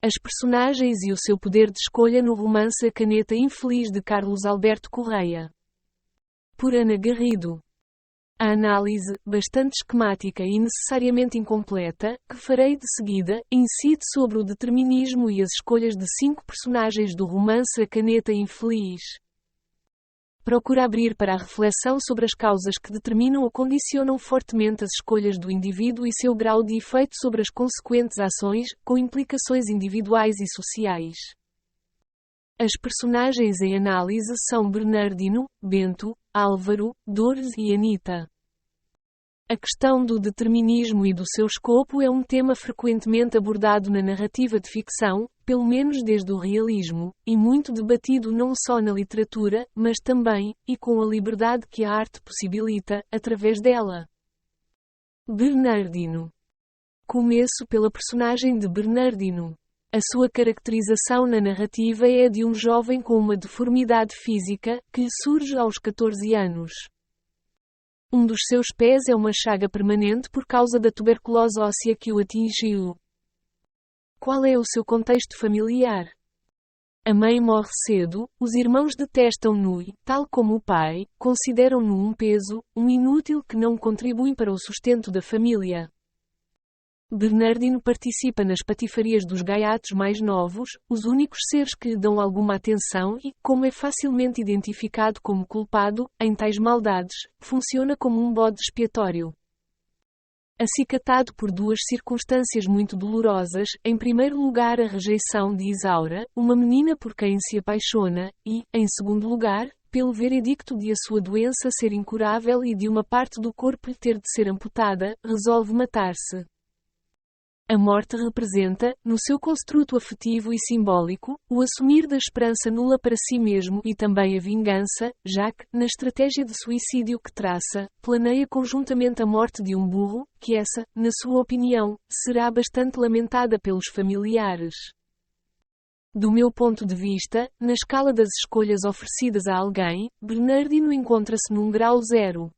As personagens e o seu poder de escolha no romance A Caneta Infeliz de Carlos Alberto Correia. Por Ana Garrido. A análise, bastante esquemática e necessariamente incompleta, que farei de seguida, incide sobre o determinismo e as escolhas de 5 personagens do romance A Caneta Infeliz. Procura abrir para a reflexão sobre as causas que determinam ou condicionam fortemente as escolhas do indivíduo e seu grau de efeito sobre as consequentes ações, com implicações individuais e sociais. As personagens em análise são Bernardino, Bento, Álvaro, Dores e Anita. A questão do determinismo e do seu escopo é um tema frequentemente abordado na narrativa de ficção, pelo menos desde o realismo, e muito debatido não só na literatura, mas também, e com a liberdade que a arte possibilita, através dela. Bernardino. Começo pela personagem de Bernardino. A sua caracterização na narrativa é a de um jovem com uma deformidade física, que lhe surge aos 14 anos. Um dos seus pés é uma chaga permanente por causa da tuberculose óssea que o atingiu. Qual é o seu contexto familiar? A mãe morre cedo, os irmãos detestam-no e, tal como o pai, consideram-no um peso, um inútil que não contribui para o sustento da família. Bernardino participa nas patifarias dos gaiatos mais novos, os únicos seres que lhe dão alguma atenção e, como é facilmente identificado como culpado, em tais maldades, funciona como um bode expiatório. Acicatado por 2 circunstâncias muito dolorosas, em primeiro lugar a rejeição de Isaura, uma menina por quem se apaixona, e, em segundo lugar, pelo veredicto de a sua doença ser incurável e de uma parte do corpo lhe ter de ser amputada, resolve matar-se. A morte representa, no seu construto afetivo e simbólico, o assumir da esperança nula para si mesmo e também a vingança, já que, na estratégia de suicídio que traça, planeia conjuntamente a morte de um burro, que essa, na sua opinião, será bastante lamentada pelos familiares. Do meu ponto de vista, na escala das escolhas oferecidas a alguém, Bernardino encontra-se num grau 0.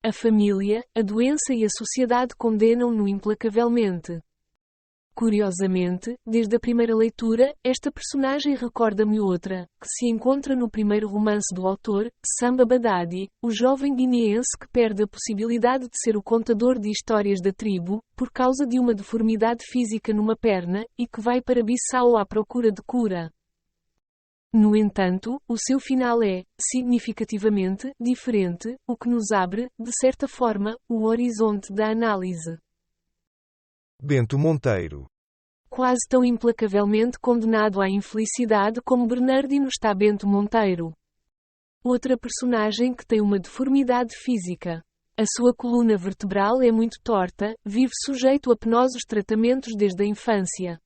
A família, a doença e a sociedade condenam-no implacavelmente. Curiosamente, desde a primeira leitura, esta personagem recorda-me outra, que se encontra no primeiro romance do autor, Samba Badadi, o jovem guineense que perde a possibilidade de ser o contador de histórias da tribo, por causa de uma deformidade física numa perna, e que vai para Bissau à procura de cura. No entanto, o seu final é, significativamente, diferente, o que nos abre, de certa forma, o horizonte da análise. Bento Monteiro. Quase tão implacavelmente condenado à infelicidade como Bernardino está Bento Monteiro. Outra personagem que tem uma deformidade física. A sua coluna vertebral é muito torta, vive sujeito a penosos tratamentos desde a infância.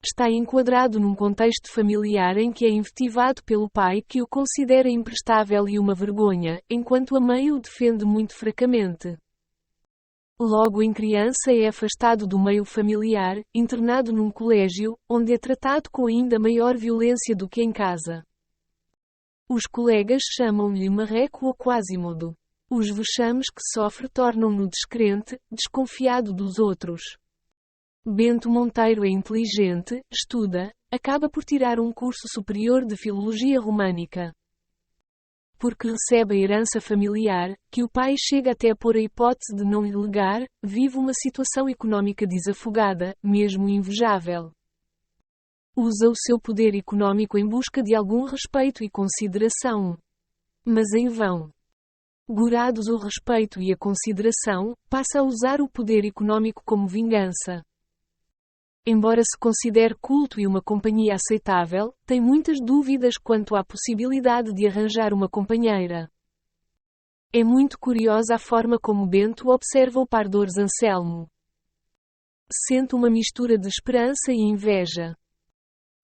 Está enquadrado num contexto familiar em que é invetivado pelo pai que o considera imprestável e uma vergonha, enquanto a mãe o defende muito fracamente. Logo em criança é afastado do meio familiar, internado num colégio, onde é tratado com ainda maior violência do que em casa. Os colegas chamam-lhe marreco ou quasimodo. Os vexames que sofre tornam-no descrente, desconfiado dos outros. Bento Monteiro é inteligente, estuda, acaba por tirar um curso superior de Filologia Românica. Porque recebe a herança familiar, que o pai chega até a pôr a hipótese de não lhe legar, vive uma situação económica desafogada, mesmo invejável. Usa o seu poder económico em busca de algum respeito e consideração. Mas em vão. Gorados o respeito e a consideração, passa a usar o poder económico como vingança. Embora se considere culto e uma companhia aceitável, tem muitas dúvidas quanto à possibilidade de arranjar uma companheira. É muito curiosa a forma como Bento observa o Pardores Anselmo. Sente uma mistura de esperança e inveja.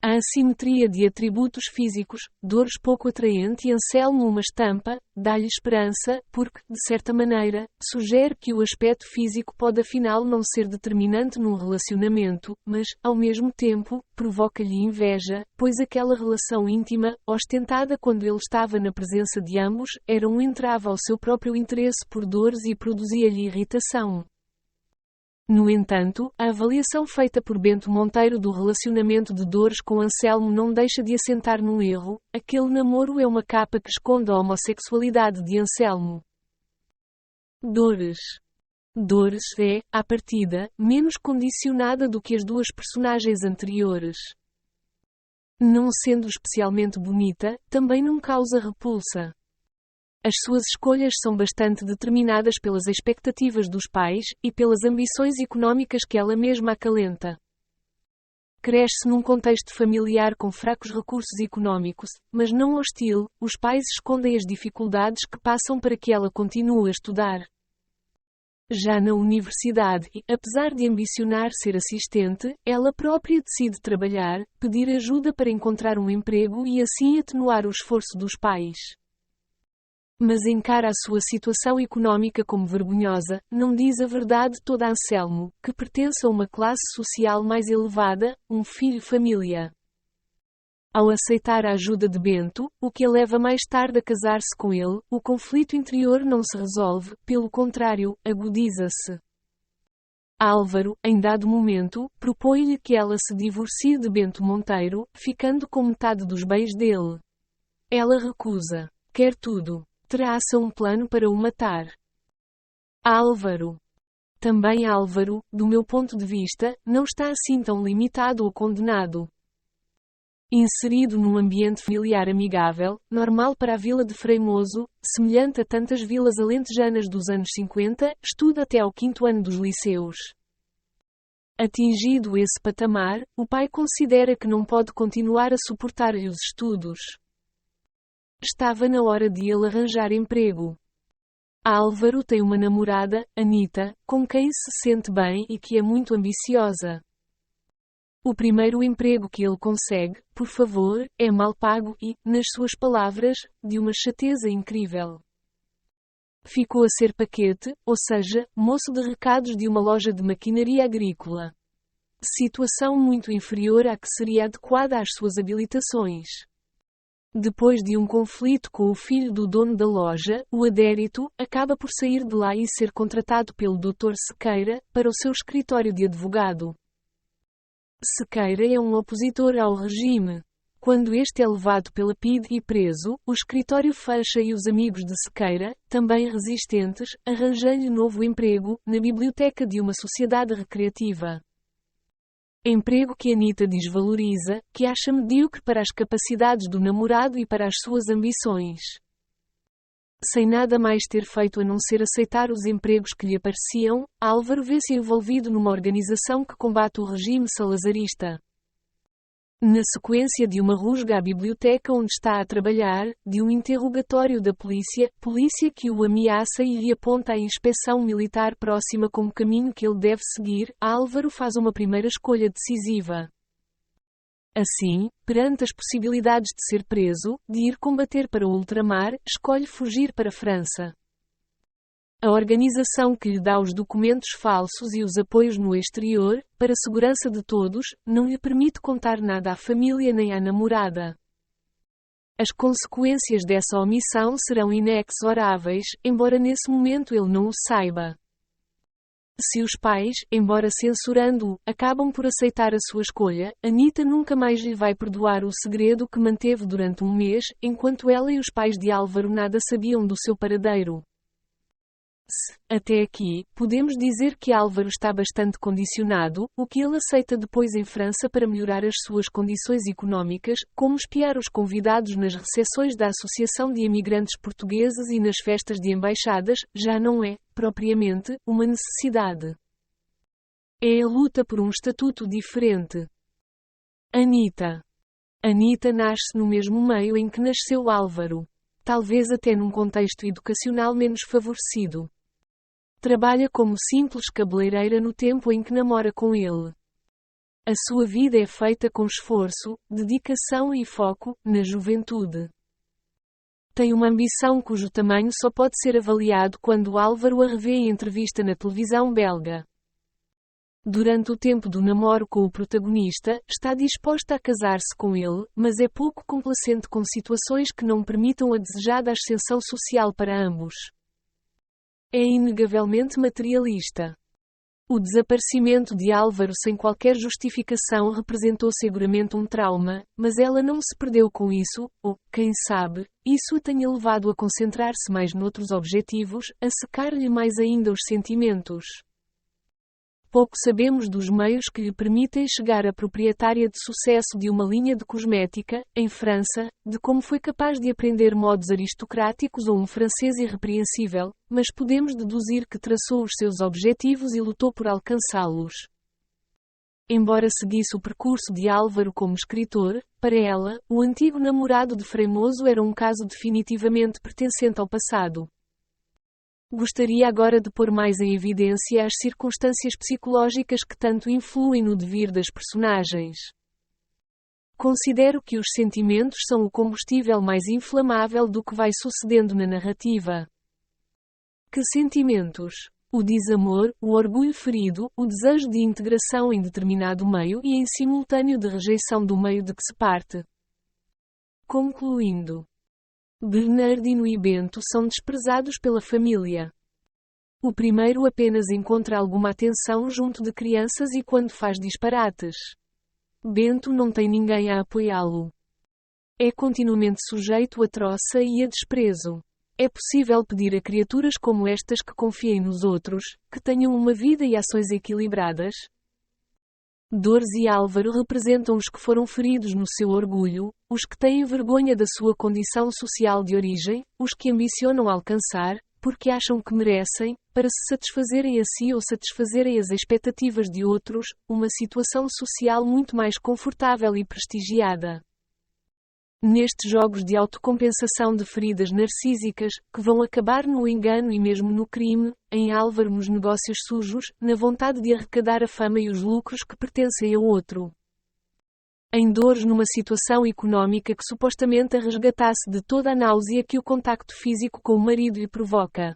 A assimetria de atributos físicos, Dores pouco atraente e Anselmo uma estampa, dá-lhe esperança, porque, de certa maneira, sugere que o aspecto físico pode afinal não ser determinante num relacionamento, mas, ao mesmo tempo, provoca-lhe inveja, pois aquela relação íntima, ostentada quando ele estava na presença de ambos, era um entrave ao seu próprio interesse por Dores e produzia-lhe irritação. No entanto, a avaliação feita por Bento Monteiro do relacionamento de Dores com Anselmo não deixa de assentar num erro: aquele namoro é uma capa que esconde a homossexualidade de Anselmo. Dores é, à partida, menos condicionada do que as duas personagens anteriores. Não sendo especialmente bonita, também não causa repulsa. As suas escolhas são bastante determinadas pelas expectativas dos pais, e pelas ambições económicas que ela mesma acalenta. Cresce num contexto familiar com fracos recursos económicos, mas não hostil. Os pais escondem as dificuldades que passam para que ela continue a estudar. Já na universidade, apesar de ambicionar ser assistente, ela própria decide trabalhar, pedir ajuda para encontrar um emprego e assim atenuar o esforço dos pais. Mas encara a sua situação económica como vergonhosa, não diz a verdade toda a Anselmo, que pertence a uma classe social mais elevada, um filho-família. Ao aceitar a ajuda de Bento, o que a leva mais tarde a casar-se com ele, o conflito interior não se resolve, pelo contrário, agudiza-se. Álvaro, em dado momento, propõe-lhe que ela se divorcie de Bento Monteiro, ficando com metade dos bens dele. Ela recusa. Quer tudo. Traça um plano para o matar. Álvaro. Também Álvaro, do meu ponto de vista, não está assim tão limitado ou condenado. Inserido num ambiente familiar amigável, normal para a vila de Freimoso, semelhante a tantas vilas alentejanas dos anos 50, estuda até ao 5º ano dos liceus. Atingido esse patamar, o pai considera que não pode continuar a suportar-lhe os estudos. Estava na hora de ele arranjar emprego. Álvaro tem uma namorada, Anita, com quem se sente bem e que é muito ambiciosa. O primeiro emprego que ele consegue, por favor, é mal pago e, nas suas palavras, de uma chateza incrível. Ficou a ser paquete, ou seja, moço de recados de uma loja de maquinaria agrícola. Situação muito inferior à que seria adequada às suas habilitações. Depois de um conflito com o filho do dono da loja, o Adérito, acaba por sair de lá e ser contratado pelo Dr. Sequeira, para o seu escritório de advogado. Sequeira é um opositor ao regime. Quando este é levado pela PIDE e preso, o escritório fecha e os amigos de Sequeira, também resistentes, arranjam-lhe novo emprego, na biblioteca de uma sociedade recreativa. Emprego que Anita desvaloriza, que acha medíocre para as capacidades do namorado e para as suas ambições. Sem nada mais ter feito a não ser aceitar os empregos que lhe apareciam, Álvaro vê-se envolvido numa organização que combate o regime salazarista. Na sequência de uma rusga à biblioteca onde está a trabalhar, de um interrogatório da polícia que o ameaça e lhe aponta a inspeção militar próxima como caminho que ele deve seguir, Álvaro faz uma primeira escolha decisiva. Assim, perante as possibilidades de ser preso, de ir combater para o ultramar, escolhe fugir para a França. A organização que lhe dá os documentos falsos e os apoios no exterior, para a segurança de todos, não lhe permite contar nada à família nem à namorada. As consequências dessa omissão serão inexoráveis, embora nesse momento ele não o saiba. Se os pais, embora censurando-o, acabam por aceitar a sua escolha, Anita nunca mais lhe vai perdoar o segredo que manteve durante um mês, enquanto ela e os pais de Álvaro nada sabiam do seu paradeiro. Até aqui, podemos dizer que Álvaro está bastante condicionado, o que ele aceita depois em França para melhorar as suas condições económicas, como espiar os convidados nas recepções da Associação de Imigrantes Portugueses e nas festas de embaixadas, já não é, propriamente, uma necessidade. É a luta por um estatuto diferente. Anita nasce no mesmo meio em que nasceu Álvaro. Talvez até num contexto educacional menos favorecido. Trabalha como simples cabeleireira no tempo em que namora com ele. A sua vida é feita com esforço, dedicação e foco, na juventude. Tem uma ambição cujo tamanho só pode ser avaliado quando Álvaro a revê em entrevista na televisão belga. Durante o tempo do namoro com o protagonista, está disposta a casar-se com ele, mas é pouco complacente com situações que não permitam a desejada ascensão social para ambos. É inegavelmente materialista. O desaparecimento de Álvaro sem qualquer justificação representou seguramente um trauma, mas ela não se perdeu com isso, ou, quem sabe, isso a tenha levado a concentrar-se mais noutros objetivos, a secar-lhe mais ainda os sentimentos. Pouco sabemos dos meios que lhe permitem chegar a proprietária de sucesso de uma linha de cosmética, em França, de como foi capaz de aprender modos aristocráticos ou um francês irrepreensível, mas podemos deduzir que traçou os seus objetivos e lutou por alcançá-los. Embora seguisse o percurso de Álvaro como escritor, para ela, o antigo namorado de Fremoso era um caso definitivamente pertencente ao passado. Gostaria agora de pôr mais em evidência as circunstâncias psicológicas que tanto influem no devir das personagens. Considero que os sentimentos são o combustível mais inflamável do que vai sucedendo na narrativa. Que sentimentos? O desamor, o orgulho ferido, o desejo de integração em determinado meio e em simultâneo de rejeição do meio de que se parte. Concluindo. Bernardino e Bento são desprezados pela família. O primeiro apenas encontra alguma atenção junto de crianças e quando faz disparates. Bento não tem ninguém a apoiá-lo. É continuamente sujeito a troça e a desprezo. É possível pedir a criaturas como estas que confiem nos outros, que tenham uma vida e ações equilibradas? Dores e Álvaro representam os que foram feridos no seu orgulho, os que têm vergonha da sua condição social de origem, os que ambicionam alcançar, porque acham que merecem, para se satisfazerem a si ou satisfazerem as expectativas de outros, uma situação social muito mais confortável e prestigiada. Nestes jogos de autocompensação de feridas narcísicas, que vão acabar no engano e mesmo no crime, em Álvaro nos negócios sujos, na vontade de arrecadar a fama e os lucros que pertencem a outro. Em Dores numa situação económica que supostamente a resgatasse de toda a náusea que o contacto físico com o marido lhe provoca.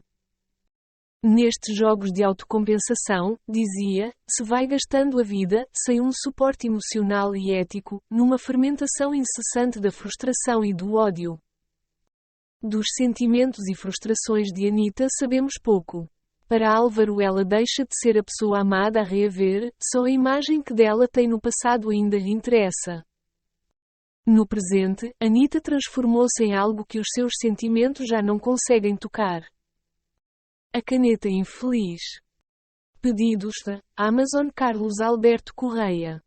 Nestes jogos de autocompensação, dizia, se vai gastando a vida, sem um suporte emocional e ético, numa fermentação incessante da frustração e do ódio. Dos sentimentos e frustrações de Anita sabemos pouco. Para Álvaro ela deixa de ser a pessoa amada a reaver, só a imagem que dela tem no passado ainda lhe interessa. No presente, Anita transformou-se em algo que os seus sentimentos já não conseguem tocar. A caneta infeliz. Pedidos da Amazon Carlos Alberto Correia.